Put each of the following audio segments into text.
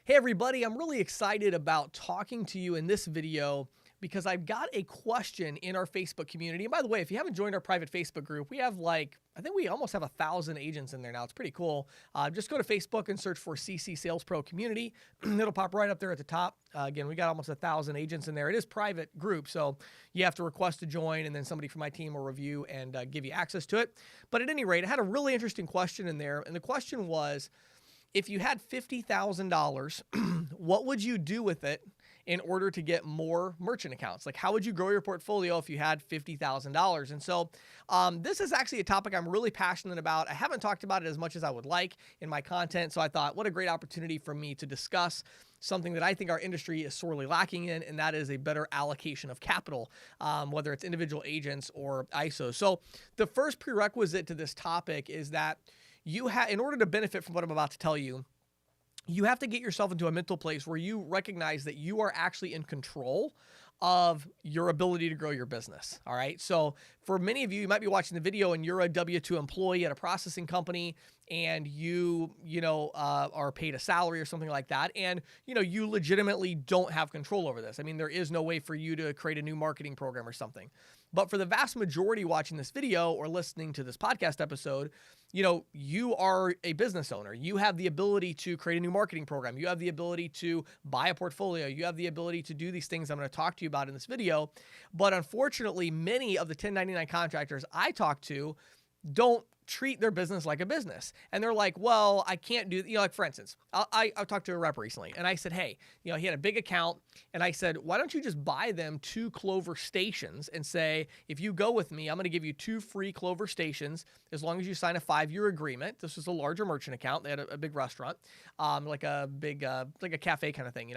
Hey everybody, I'm really excited about talking to you in this video because I've got a question in our Facebook community. And by the way, if you haven't joined our private Facebook group, we have I think we almost have 1,000 agents in there now. It's pretty cool. Just go to Facebook and search for CC Sales Pro Community. It'll pop right up there at the top. Again, we got almost 1,000 agents in there. It is private group, so you have to request to join, and then somebody from my team will review and give you access to it. But at any rate, I had a really interesting question in there, and the question was, if you had $50,000, what would you do with it in order to get more merchant accounts? Like, how would you grow your portfolio if you had $50,000? And so this is actually a topic I'm really passionate about. I haven't talked about it as much as I would like in my content. So I thought, what a great opportunity for me to discuss something that I think our industry is sorely lacking in, and that is a better allocation of capital, whether it's individual agents or ISOs. So the first prerequisite to this topic is that in order to benefit from what I'm about to tell you, you have to get yourself into a mental place where you recognize that you are actually in control of your ability to grow your business. All right. So for many of you, you might be watching the video and you're a W-2 employee at a processing company and you are paid a salary or something like that. And, you legitimately don't have control over this. I mean, there is no way for you to create a new marketing program or something. But for the vast majority watching this video or listening to this podcast episode, you are a business owner. You have the ability to create a new marketing program. You have the ability to buy a portfolio. You have the ability to do these things I'm going to talk to you about in this video. But unfortunately, many of the 1099 contractors I talk to don't treat their business like a business. And they're like, well, I can't do, like for instance, I talked to a rep recently and I said, hey, he had a big account. And I said, why don't you just buy them 2 Clover stations and say, if you go with me, I'm going to give you 2 free Clover stations as long as you sign a 5-year agreement. This was a larger merchant account. They had a big restaurant, like a cafe kind of thing,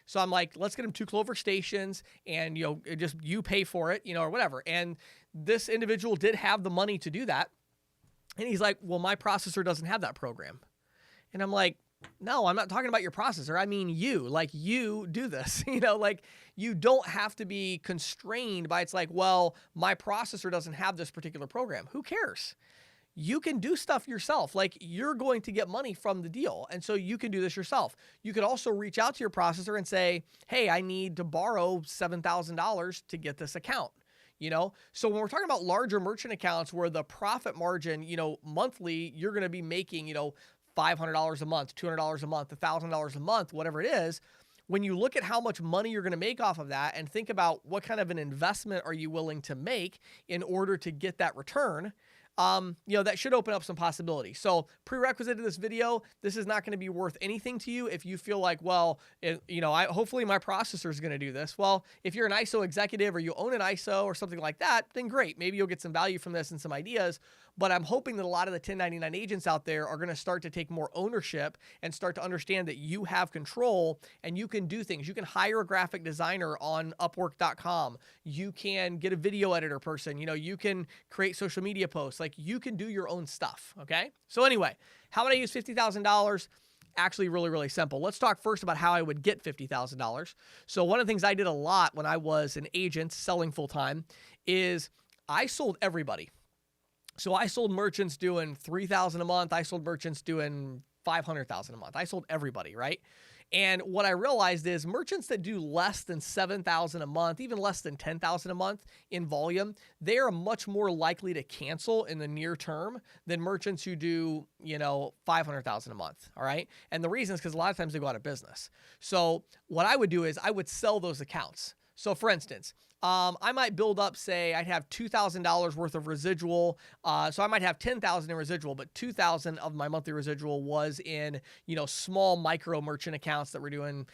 So I'm like, let's get them 2 Clover stations and, just you pay for it, or whatever. And this individual did have the money to do that. And he's like, well, my processor doesn't have that program. And I'm like, no, I'm not talking about your processor. I mean, you do this, you don't have to be constrained by, it's like, well, my processor doesn't have this particular program. Who cares? You can do stuff yourself. Like, you're going to get money from the deal. And so you can do this yourself. You could also reach out to your processor and say, hey, I need to borrow $7,000 to get this account. So when we're talking about larger merchant accounts where the profit margin, monthly, you're going to be making, $500 a month, $200 a month, $1,000 a month, whatever it is. When you look at how much money you're going to make off of that and think about what kind of an investment are you willing to make in order to get that return, that should open up some possibilities. So prerequisite to this video, this is not going to be worth anything to you if you feel like, well, hopefully my processor is going to do this. Well, if you're an ISO executive or you own an ISO or something like that, then great. Maybe you'll get some value from this and some ideas. But I'm hoping that a lot of the 1099 agents out there are going to start to take more ownership and start to understand that you have control and you can do things. You can hire a graphic designer on Upwork.com. You can get a video editor person. You can create social media posts. Like, you can do your own stuff. Okay. So anyway, how would I use $50,000? Actually really, really simple. Let's talk first about how I would get $50,000. So one of the things I did a lot when I was an agent selling full-time is I sold everybody. So I sold merchants doing $3,000 a month. I sold merchants doing $500,000 a month. I sold everybody, right? And what I realized is merchants that do less than $7,000 a month, even less than $10,000 a month in volume, they are much more likely to cancel in the near term than merchants who do, $500,000 a month. All right. And the reason is because a lot of times they go out of business. So what I would do is I would sell those accounts. So for instance, I might build up, say I'd have $2,000 worth of residual. So I might have $10,000 in residual, but $2,000 of my monthly residual was in, small micro merchant accounts that were doing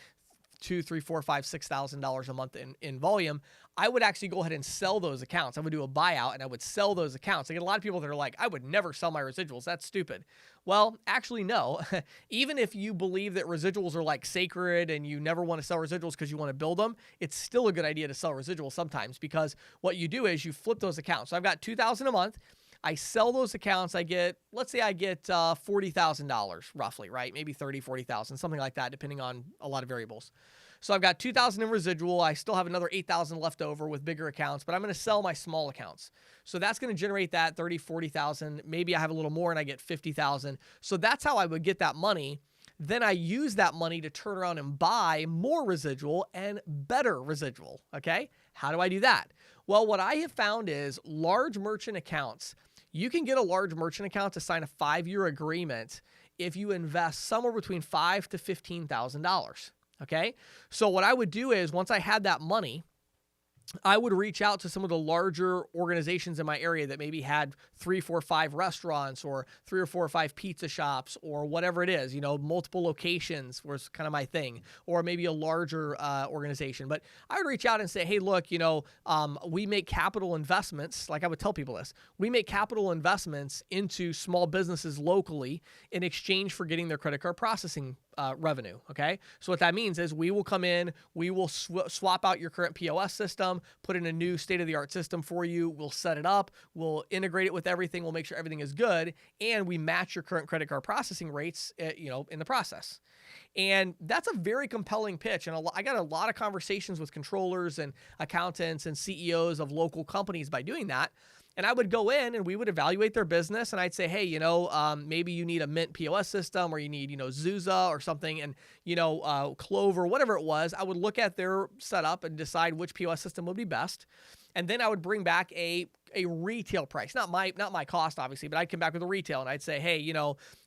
$2,000, $3,000, $4,000, $5,000, $6,000 a month in volume. I would actually go ahead and sell those accounts. I would do a buyout and I would sell those accounts. I get a lot of people that are like, I would never sell my residuals. That's stupid. Well, actually, no. Even if you believe that residuals are like sacred and you never want to sell residuals because you want to build them, it's still a good idea to sell residuals sometimes, because what you do is you flip those accounts. So I've got $2,000 a month. I sell those accounts. Let's say I get $40,000 roughly, right? Maybe 30, 40,000, something like that, depending on a lot of variables. So I've got 2,000 in residual. I still have another 8,000 left over with bigger accounts, but I'm going to sell my small accounts. So that's going to generate that 30, 40,000. Maybe I have a little more and I get 50,000. So that's how I would get that money. then I use that money to turn around and buy more residual and better residual, okay? How do I do that? Well, what I have found is large merchant accounts, you can get a large merchant account to sign a 5-year agreement if you invest somewhere between $5,000 to $15,000, okay? So what I would do is once I had that money, I would reach out to some of the larger organizations in my area that maybe had 3, 4, 5 restaurants or 3 or 4 or 5 pizza shops or whatever it is, multiple locations was kind of my thing, or maybe a larger organization. But I would reach out and say, hey, look, we make capital investments. Like I would tell people this, we make capital investments into small businesses locally in exchange for getting their credit card processing revenue. Okay. So what that means is we will come in, we will swap out your current POS system, put in a new state-of-the-art system for you. We'll set it up. We'll integrate it with everything. We'll make sure everything is good. And we match your current credit card processing rates, in the process. And that's a very compelling pitch. And I got a lot of conversations with controllers and accountants and CEOs of local companies by doing that. And I would go in and we would evaluate their business. And I'd say, hey, maybe you need a Mint POS system or you need, Zuza or something and, Clover, whatever it was. I would look at their setup and decide which POS system would be best. And then I would bring back a retail price, not my cost, obviously, but I'd come back with a retail and I'd say, hey,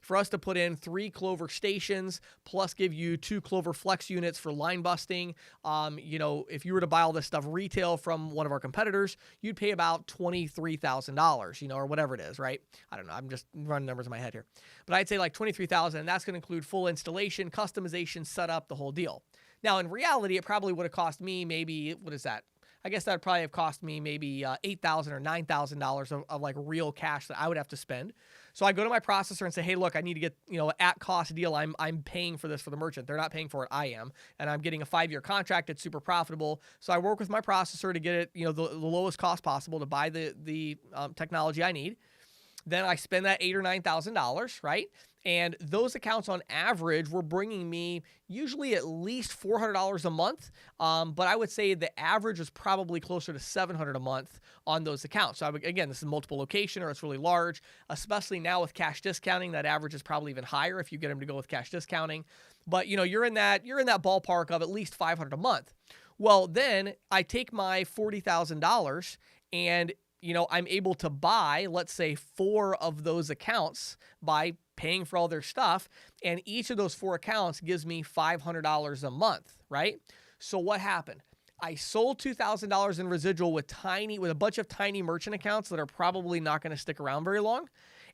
for us to put in 3 Clover stations plus give you 2 Clover Flex units for line busting, if you were to buy all this stuff retail from one of our competitors, you'd pay about $23,000, or whatever it is, right? I don't know. I'm just running numbers in my head here, but I'd say like $23,000, and that's going to include full installation, customization, setup, the whole deal. Now, in reality, it probably would have cost me maybe, what is that? I guess that would probably have cost me maybe $8,000 or $9,000 of like real cash that I would have to spend. So I go to my processor and say, hey, look, I need to get, at cost deal. I'm paying for this for the merchant. They're not paying for it. I am. And I'm getting a 5-year contract. It's super profitable. So I work with my processor to get it, the lowest cost possible to buy the technology I need. Then I spend that $8,000 or $9,000, right? And those accounts on average were bringing me usually at least $400 a month. But I would say the average is probably closer to $700 a month on those accounts. So again, this is multiple location or it's really large, especially now with cash discounting. That average is probably even higher if you get them to go with cash discounting. But you're in that ballpark of at least $500 a month. Well, then I take my $40,000 and I'm able to buy, let's say, 4 of those accounts by paying for all their stuff. And each of those 4 accounts gives me $500 a month, right? So what happened? I sold $2,000 in residual with a bunch of tiny merchant accounts that are probably not going to stick around very long.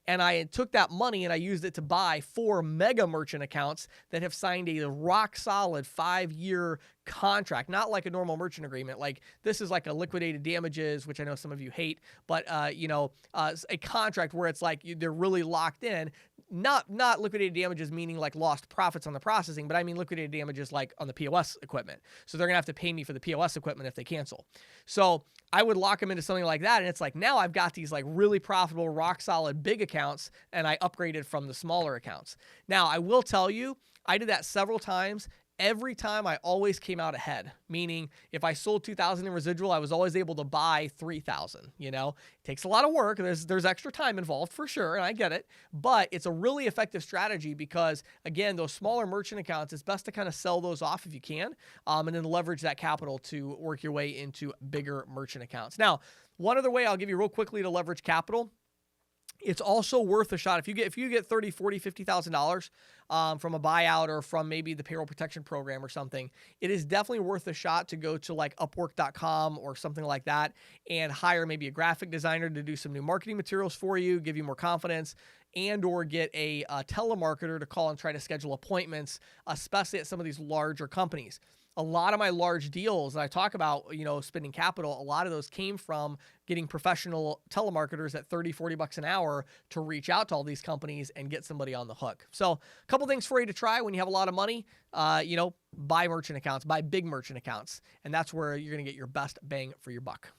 And I took that money and I used it to buy 4 mega merchant accounts that have signed a rock solid 5-year contract, not like a normal merchant agreement. Like this is like a liquidated damages, which I know some of you hate, but a contract where it's like they're really locked in. Not liquidated damages meaning like lost profits on the processing, but I mean liquidated damages like on the POS equipment. So they're gonna have to pay me for the POS equipment if they cancel. So I would lock them into something like that, and it's like now I've got these like really profitable, rock solid big accounts, and I upgraded from the smaller accounts. Now I will tell you, I did that several times. Every time I always came out ahead, meaning if I sold 2,000 in residual, I was always able to buy 3,000, It takes a lot of work. There's extra time involved for sure, and I get it, but it's a really effective strategy because, again, those smaller merchant accounts, it's best to kind of sell those off if you can, and then leverage that capital to work your way into bigger merchant accounts. Now, one other way I'll give you real quickly to leverage capital, it's also worth a shot. If you get $30,000, $40,000, $50,000 from a buyout or from maybe the payroll protection program or something, it is definitely worth a shot to go to like Upwork.com or something like that and hire maybe a graphic designer to do some new marketing materials for you, give you more confidence, and or get a telemarketer to call and try to schedule appointments, especially at some of these larger companies. A lot of my large deals that I talk about, spending capital, a lot of those came from getting professional telemarketers at $30, $40 an hour to reach out to all these companies and get somebody on the hook. So a couple things for you to try when you have a lot of money, buy merchant accounts, buy big merchant accounts. And that's where you're going to get your best bang for your buck.